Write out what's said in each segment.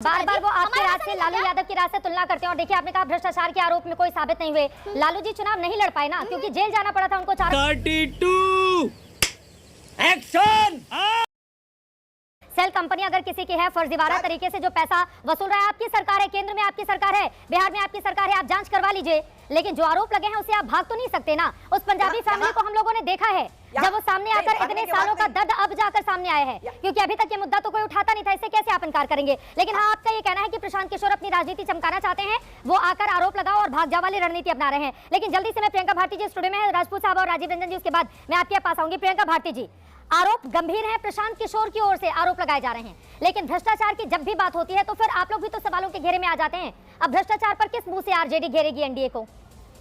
बार बार वो आपके राज से, लालू यादव की राज से तुलना करते हैं। और देखिए, आपने कहा भ्रष्टाचार के आरोप में कोई साबित नहीं हुए। लालू जी चुनाव नहीं लड़ पाए ना, क्योंकि जेल जाना पड़ा था उनको। 32 एक्शन। सेल कंपनी अगर किसी की है, फर्जीवाड़ा तरीके से जो पैसा वसूल रहा है, आपकी सरकार है, केंद्र में आपकी सरकार है, बिहार में आपकी सरकार है, आप जांच करवा लीजिए। लेकिन जो आरोप लगे हैं उससे आप भाग तो नहीं सकते ना। उस पंजाबी फैमिली को हम लोगों ने देखा है, जब वो सामने आकर इतने सालों का दर्द अब जाकर सामने आया है, क्योंकि अभी तक ये मुद्दा तो कोई उठाता नहीं था, इससे कैसे आप इनकार करेंगे। लेकिन हाँ, आपका ये कहना है कि प्रशांत किशोर अपनी राजनीति चमकाना चाहते हैं, वो आकर आरोप लगाओ और भाग जा वाली रणनीति अपना रहे हैं। लेकिन जल्दी से मैं प्रियंका भारती जी स्टूडियो में, राजपूत साहब और राजीव रंजन जी उसके बाद मैं आपके पास आऊंगी। प्रियंका भारती जी, आरोप गंभीर है, प्रशांत किशोर की ओर से आरोप लगाए जा रहे हैं, लेकिन भ्रष्टाचार की जब भी बात होती है तो फिर आप लोग भी तो सवालों के घेरे में आ जाते हैं। अब भ्रष्टाचार पर किस मुंह से आरजेडी घेरेगी एनडीए को?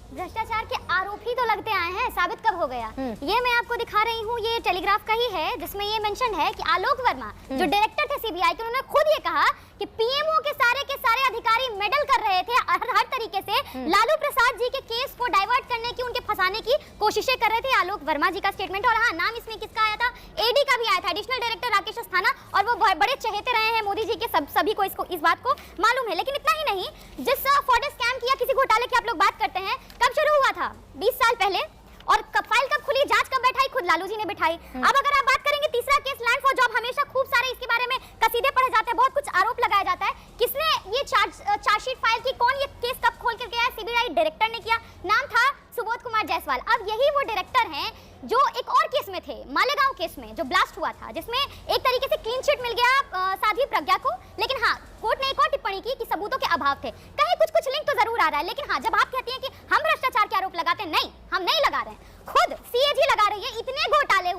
भ्रष्टाचार के आरोप ही तो लगते आए हैं, साबित कब हो गया? ये मैं आपको दिखा रही हूँ, ये टेलीग्राफ का ही है, जिसमें ये मेंशन है कि आलोक वर्मा जो डायरेक्टर थे सीबीआई के, उन्होंने खुद ये कहा कि पीएमओ के सारे अधिकारी मेडल कर रहे थे, हर तरीके से लालू प्रसाद जी के केस को डाइवर्ट करने की, उनके फंसाने की कोशिशें कर रहे थे। आलोक वर्मा जी का स्टेटमेंट। और हाँ, नाम इसमें किसका आया था? एडी का भी आया था, एडिशनल डायरेक्टर राकेश अस्थाना, और वो बड़े चहेते रहे हैं मोदी जी के, सभी को इस बात को मालूम है। लेकिन इतना ही नहीं, जिस फॉर्ड स्कैम की या किसी घोटाले की आप लोग बात करते हैं, कब शुरू हुआ था? 20 साल पहले। और फाइल कब खुली, जांच कब बैठाई? खुद लालू जी ने बैठाई। अब अगर आप बात करेंगे तीसरा केस, लैंड फॉर जॉब, हमेशा खूब सारे इसके बारे में कसीदे पढ़े जाते हैं, बहुत कुछ आरोप लगाया जाता है। किसने ये चार्जशीट फाइल की, कौन ये केस कब खोल कर गया? सीबीआई डायरेक्टर ने किया, नाम था सुबोध कुमार जायसवाल। अब यही वो डायरेक्टर हैं जो एक और केस में थे, मालेगांव केस में जो ब्लास्ट हुआ था, जिसमें एक तरीके से क्लीन चिट मिल गया साध्वी प्रज्ञा को। लेकिन हाँ, कोर्ट ने एक और टिप्पणी की कि सबूतों के अभाव थे। कहीं कुछ लिंक तो जरूर आ रहा है। लेकिन हाँ, जब आप कहती हैं कि हम भ्रष्टाचार के आरोप लगाते हैं, नहीं, हम नहीं लगा रहे हैं, खुद सीएजी लगा रही है। इतने घोटाले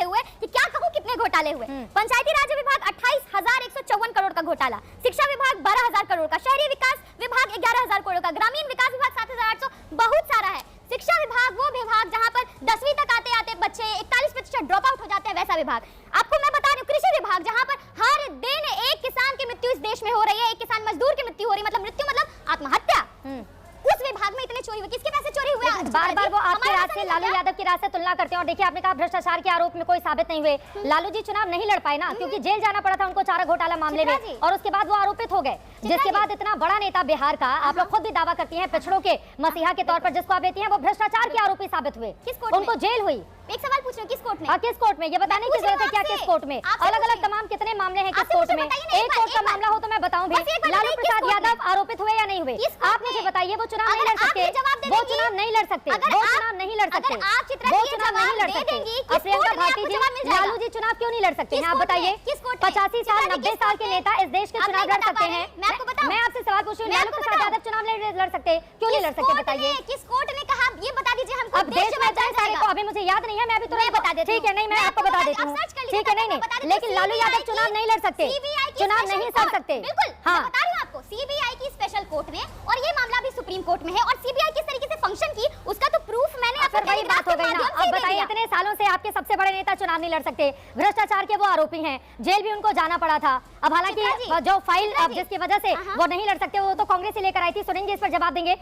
हुए कि क्या कहूं कितने घोटाले हुए। पंचायती राज विभाग 28,154 करोड़ का घोटाला, शिक्षा विभाग 12,000 करोड़ का, शहरी विकास विभाग 11,000 करोड़ का, ग्रामीण विकास विभाग 7,800, बहुत सारा है। शिक्षा विभाग वो विभाग जहां पर 10वीं तक आते आते बच्चे 41% ड्रॉप आउट हो जाते हैं, वैसा विभाग। आपको मैं बता रही हूँ, कृषि विभाग जहां पर हर दिन एक किसान की मृत्यु इस देश में हो रही है, एक किसान मजदूर की मृत्यु हो रही है, मृत्यु मतलब आत्महत्या। उस विभाग में इतने चोरी हुए, किसके पैसे चोरी हुए? बार बार वो आपके राज से, लालू यादव की राज से तुलना करते हैं। और देखिए, आपने कहा भ्रष्टाचार के आरोप में कोई साबित नहीं हुए। लालू जी चुनाव नहीं लड़ पाए ना, क्योंकि जेल जाना पड़ा था उनको चारा घोटाला मामले में, और उसके बाद वो आरोपित हो गए। जिसके बाद इतना बड़ा नेता बिहार का, आप लोग खुद भी दावा करती हैं, पिछड़ों के मसीहा के तौर पर जिसको आप लेती हैं, वो भ्रष्टाचार के आरोपी साबित हुए। उनको जेल हुई। एक सवाल पूछ रही हूँ, किस कोर्ट में? किस कोर्ट में? ये बताने की जरूरत है क्या? किस कोर्ट में? अलग अलग तमाम कितने मामले हैं किस कोर्ट में? एक कोर्ट का मामला हो तो मैं बताऊं भी। लालू प्रसाद यादव आरोपित हुए या नहीं हुए? आप मुझे बताइए। वो चुनाव नहीं लड़ सकते, वो चुनाव नहीं लड़ सकते, वो चुनाव नहीं लड़ सकते, वो चुनाव नहीं लड़ सकते। प्रियंका भारती जी, लालू जी चुनाव क्यों नहीं लड़ सकते हैं? आप बताइए। 85 साल 90 साल के नेता इस देश के चुनाव लड़ सकते हैं। मैं आपसे सवाल पूछ रही हूँ, लालू प्रसाद यादव चुनाव नहीं लड़ सकते, क्यों नहीं लड़ सकते? बताइए। किस कोर्ट ने कहा, ये बता दीजिए हमको। अब देश में सारे को अभी मुझे याद नहीं है, मैं अभी तुरंत बता देती हूँ। ठीक है, नहीं, मैं आपको बता देती हूँ। ठीक है, नहीं, लेकिन लालू यादव चुनाव नहीं लड़ सकते, चुनाव नहीं लड़ सकते। बिल्कुल, हाँ, बता रही हूँ आपको, सीबीआई की स्पेशल कोर्ट में, और ये मामला भी सुप्रीम कोर्ट में है। और सीबीआई किस तरीके से फंक्शन की, उसका तो प्रूफ मैंने आपको वही बात हो गई ना। अब बताइए, इतने सालों से आपके सबसे बड़े नेता चुनाव नहीं लड़ सकते, भ्रष्टाचार के वो आरोपी हैं, जेल भी उनको जाना पड़ा था। अब हालांकि जो फाइल जिसकी वजह से वो नहीं लड़ सकते, वो तो कांग्रेस ही लेकर आई थी। सुनेंगे, इस पर जवाब देंगे।